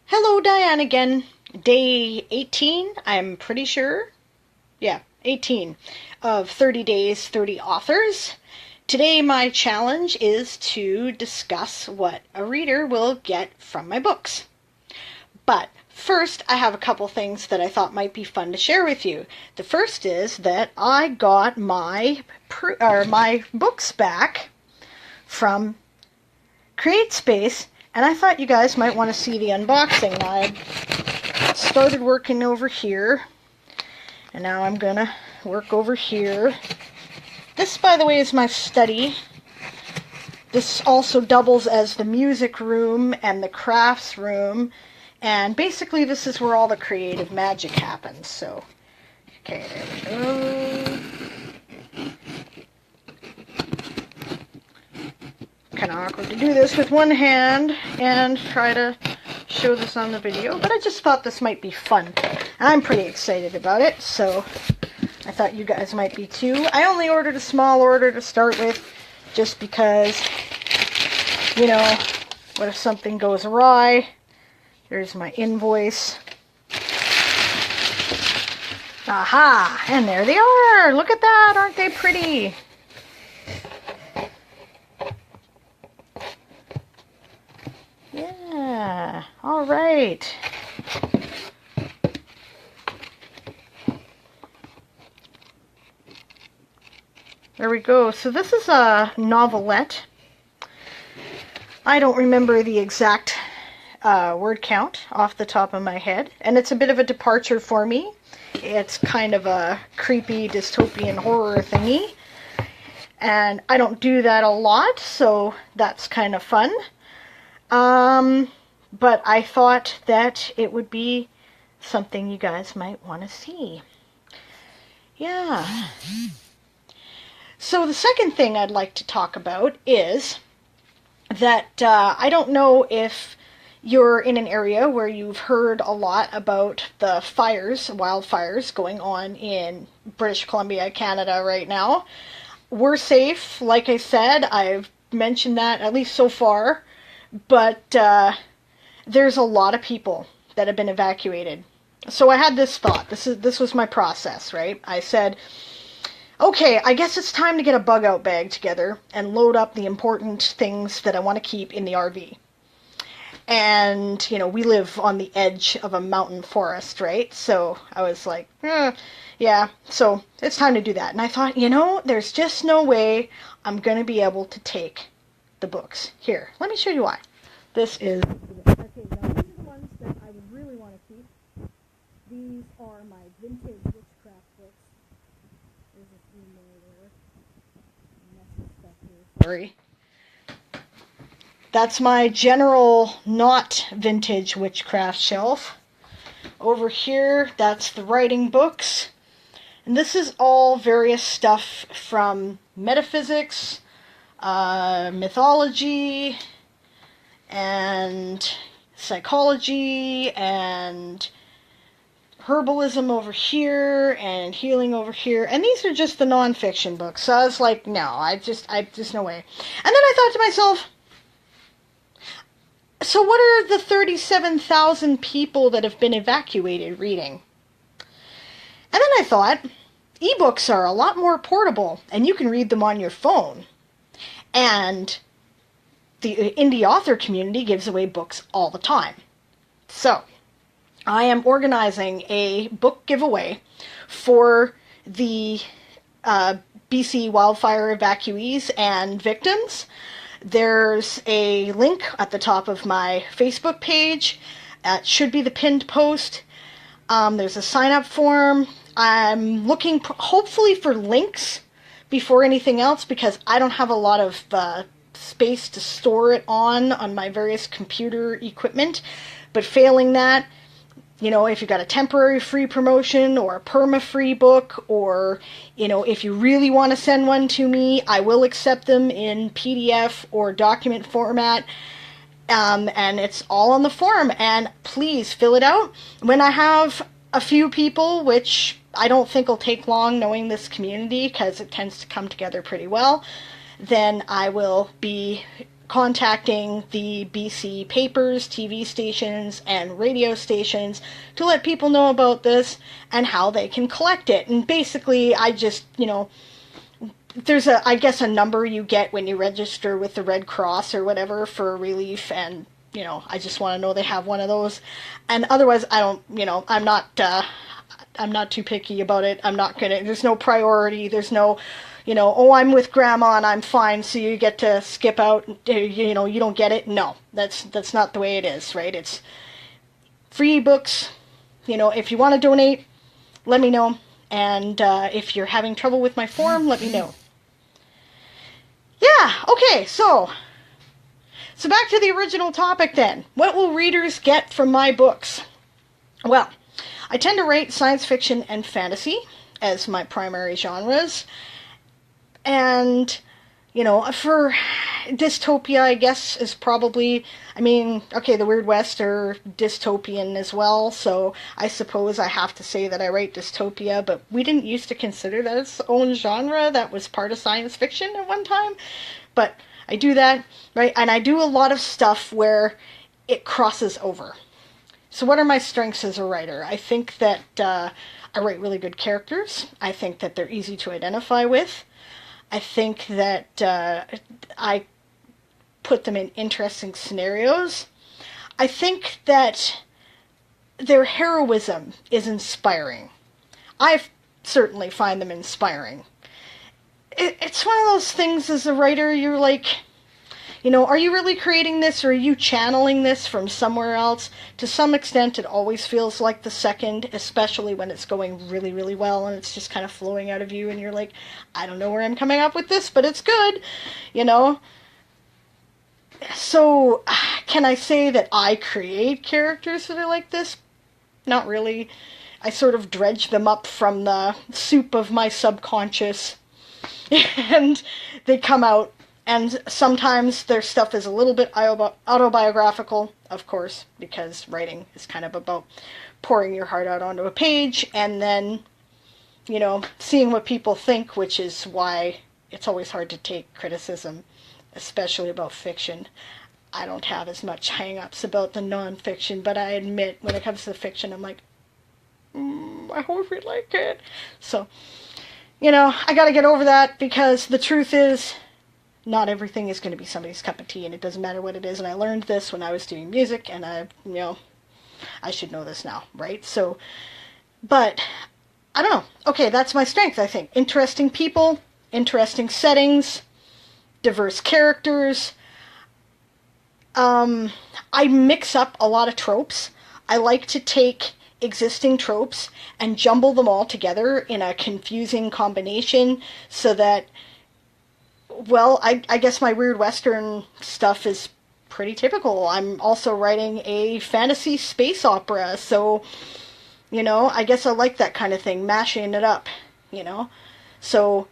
Hello, Diane again. Day 18, I'm pretty sure. Yeah, 18 of 30 Days, 30 Authors. Today, my challenge is to discuss what a reader will get from my books. But first, I have a couple things that I thought might be fun to share with you. The first is that I got my books back from CreateSpace, and I thought you guys might want to see the unboxing. I started working over here, and now I'm gonna work over here. This, by the way, is my study. This also doubles as the music room and the crafts room, and basically this is where all the creative magic happens. So, okay, there we go. Kind of awkward to do this with one hand and try to show this on the video, but I just thought this might be fun. I'm pretty excited about it, so I thought you guys might be too. I only ordered a small order to start with, just because, you know, what if something goes awry? Here's my invoice. Aha! And there they are! Look at that! Aren't they pretty? Yeah, all right. There we go. So this is a novelette. I don't remember the exact word count off the top of my head, and it's a bit of a departure for me. It's kind of a creepy dystopian horror thingy, and I don't do that a lot, so that's kind of fun. But I thought that it would be something you guys might want to see. Yeah. So the second thing I'd like to talk about is that I don't know if you're in an area where you've heard a lot about the wildfires going on in British Columbia, Canada right now. We're safe, like I said. I've mentioned that at least so far. But there's a lot of people that have been evacuated. So I had this thought. This was my process, right? I said, okay, I guess it's time to get a bug out bag together and load up the important things that I want to keep in the RV. And, you know, we live on the edge of a mountain forest, right? So I was like, yeah, so it's time to do that. And I thought, you know, there's just no way I'm going to be able to take the books. Here, let me show you why. This is, okay, now these are the ones that I would really want to keep. These are my vintage witchcraft books. There's a few more there. Messy stuff here. Sorry. That's my general not vintage witchcraft shelf. Over here, that's the writing books. And this is all various stuff from metaphysics, mythology, and psychology, and herbalism over here, and healing over here. And these are just the non-fiction books. So I was like, no, I just no way. And then I thought to myself, so what are the 37,000 people that have been evacuated reading? And then I thought, ebooks are a lot more portable, and you can read them on your phone. And the indie author community gives away books all the time. So, I am organizing a book giveaway for the BC wildfire evacuees and victims. There's a link at the top of my Facebook page. It should be the pinned post. There's a sign-up form. I'm looking hopefully for links before anything else, because I don't have a lot of space to store it on my various computer equipment. But failing that, you know, if you've got a temporary free promotion or a perma-free book, or, you know, if you really want to send one to me, I will accept them in PDF or document format. And it's all on the form. And please fill it out. When I have a few people, which I don't think will take long, knowing this community, because it tends to come together pretty well, then I will be contacting the BC papers, TV stations, and radio stations to let people know about this and how they can collect it. And basically, I just, there's I guess a number you get when you register with the Red Cross or whatever for relief, and, I just want to know they have one of those. And otherwise, I don't, I'm not too picky about it. There's no priority. There's no, oh, I'm with grandma and I'm fine, so you get to skip out, you don't get it. No, that's not the way it is, right? It's free books. If you want to donate, let me know. And if you're having trouble with my form, let me know. Yeah, okay, so back to the original topic then. What will readers get from my books? Well, I tend to rate science fiction and fantasy as my primary genres. And, for dystopia, I guess, is probably, the Weird West are dystopian as well, so I suppose I have to say that I write dystopia, but we didn't used to consider that its own genre. That was part of science fiction at one time. But I do that, right? And I do a lot of stuff where it crosses over. So what are my strengths as a writer? I think that I write really good characters. I think that they're easy to identify with. I think that I put them in interesting scenarios. I think that their heroism is inspiring. I certainly find them inspiring. It's one of those things as a writer, you're like, are you really creating this, or are you channeling this from somewhere else? To some extent, it always feels like the second, especially when it's going really, really well and it's just kind of flowing out of you and you're like, I don't know where I'm coming up with this, but it's good, So, can I say that I create characters that are like this? Not really. I sort of dredge them up from the soup of my subconscious, and they come out. And sometimes their stuff is a little bit autobiographical, of course, because writing is kind of about pouring your heart out onto a page and then, seeing what people think, which is why it's always hard to take criticism, especially about fiction. I don't have as much hang-ups about the non-fiction, but I admit when it comes to the fiction, I'm like, I hope you like it. So, I gotta get over that, because the truth is, not everything is going to be somebody's cup of tea, and it doesn't matter what it is. And I learned this when I was doing music, and I should know this now, right? So, but I don't know. Okay, that's my strength, I think. Interesting people, interesting settings, diverse characters. I mix up a lot of tropes. I like to take existing tropes and jumble them all together in a confusing combination so that, well, I guess my Weird Western stuff is pretty typical. I'm also writing a fantasy space opera, so, I guess I like that kind of thing, mashing it up, So,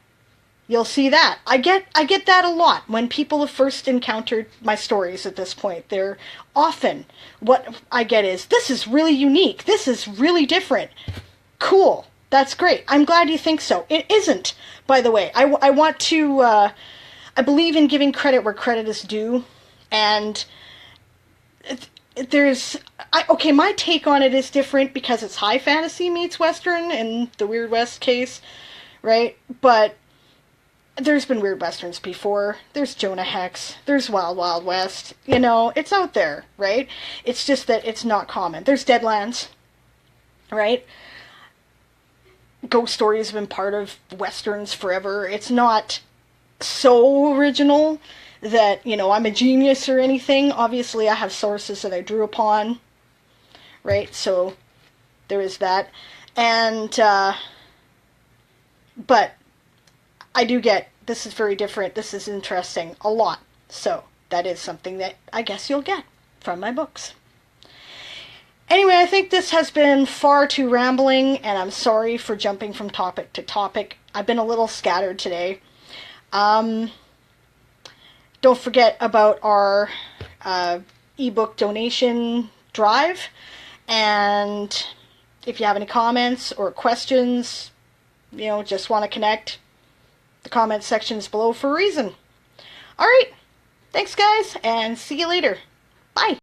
you'll see that. I get that a lot when people have first encountered my stories at this point. They're often, what I get is, this is really unique, this is really different. Cool, that's great. I'm glad you think so. It isn't, by the way. I want to... I believe in giving credit where credit is due, and my take on it is different because it's high fantasy meets Western in the Weird West case, right? But there's been Weird Westerns before. There's Jonah Hex. There's Wild Wild West. It's out there, right? It's just that it's not common. There's Deadlands, right? Ghost stories have been part of Westerns forever. It's not so original that, I'm a genius or anything. Obviously, I have sources that I drew upon, right? So, there is that. And, but, I do get, this is very different, this is interesting, a lot. So, that is something that I guess you'll get from my books. Anyway, I think this has been far too rambling, and I'm sorry for jumping from topic to topic. I've been a little scattered today. Don't forget about our ebook donation drive, and if you have any comments or questions, just want to connect, the comment section is below for a reason. Alright, Thanks, guys, and see you later. Bye.